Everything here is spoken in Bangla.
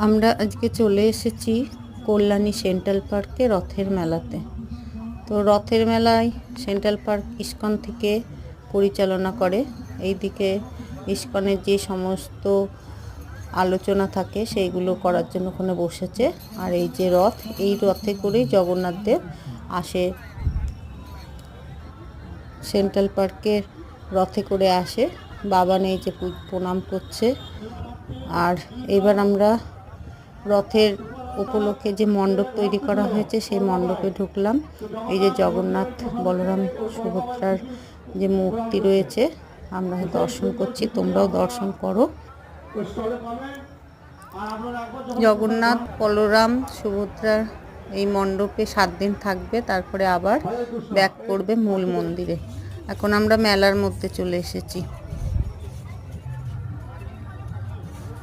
আমরা আজকে চলে এসেছি কল্যাণী সেন্ট্রাল পার্কে রথের মেলাতে। তো রথের মেলায় সেন্ট্রাল পার্ক ইস্কন থেকে পরিচালনা করে। এইদিকে ইস্কনের যে সমস্ত আলোচনা থাকে সেইগুলো করার জন্য ওখানে বসেছে। আর এই যে রথ, এই রথে করেই জগন্নাথ দেব আসে, সেন্ট্রাল পার্কের রথে করে আসে। বাবা নেই যে প্রণাম করছে। আর এবার আমরা রথের উপলক্ষে যে মণ্ডপ তৈরি করা হয়েছে সেই মণ্ডপে ঢুকলাম। এই যে জগন্নাথ, বলরাম, সুভদ্রার যে মূর্তি রয়েছে আমরা দর্শন করছি, তোমরাও দর্শন করো। জগন্নাথ, বলরাম, সুভদ্রার এই মণ্ডপে 7 দিন থাকবে, তারপরে আবার ব্যাক করবে মূল মন্দিরে। এখন আমরা মেলার মধ্যে চলে এসেছি।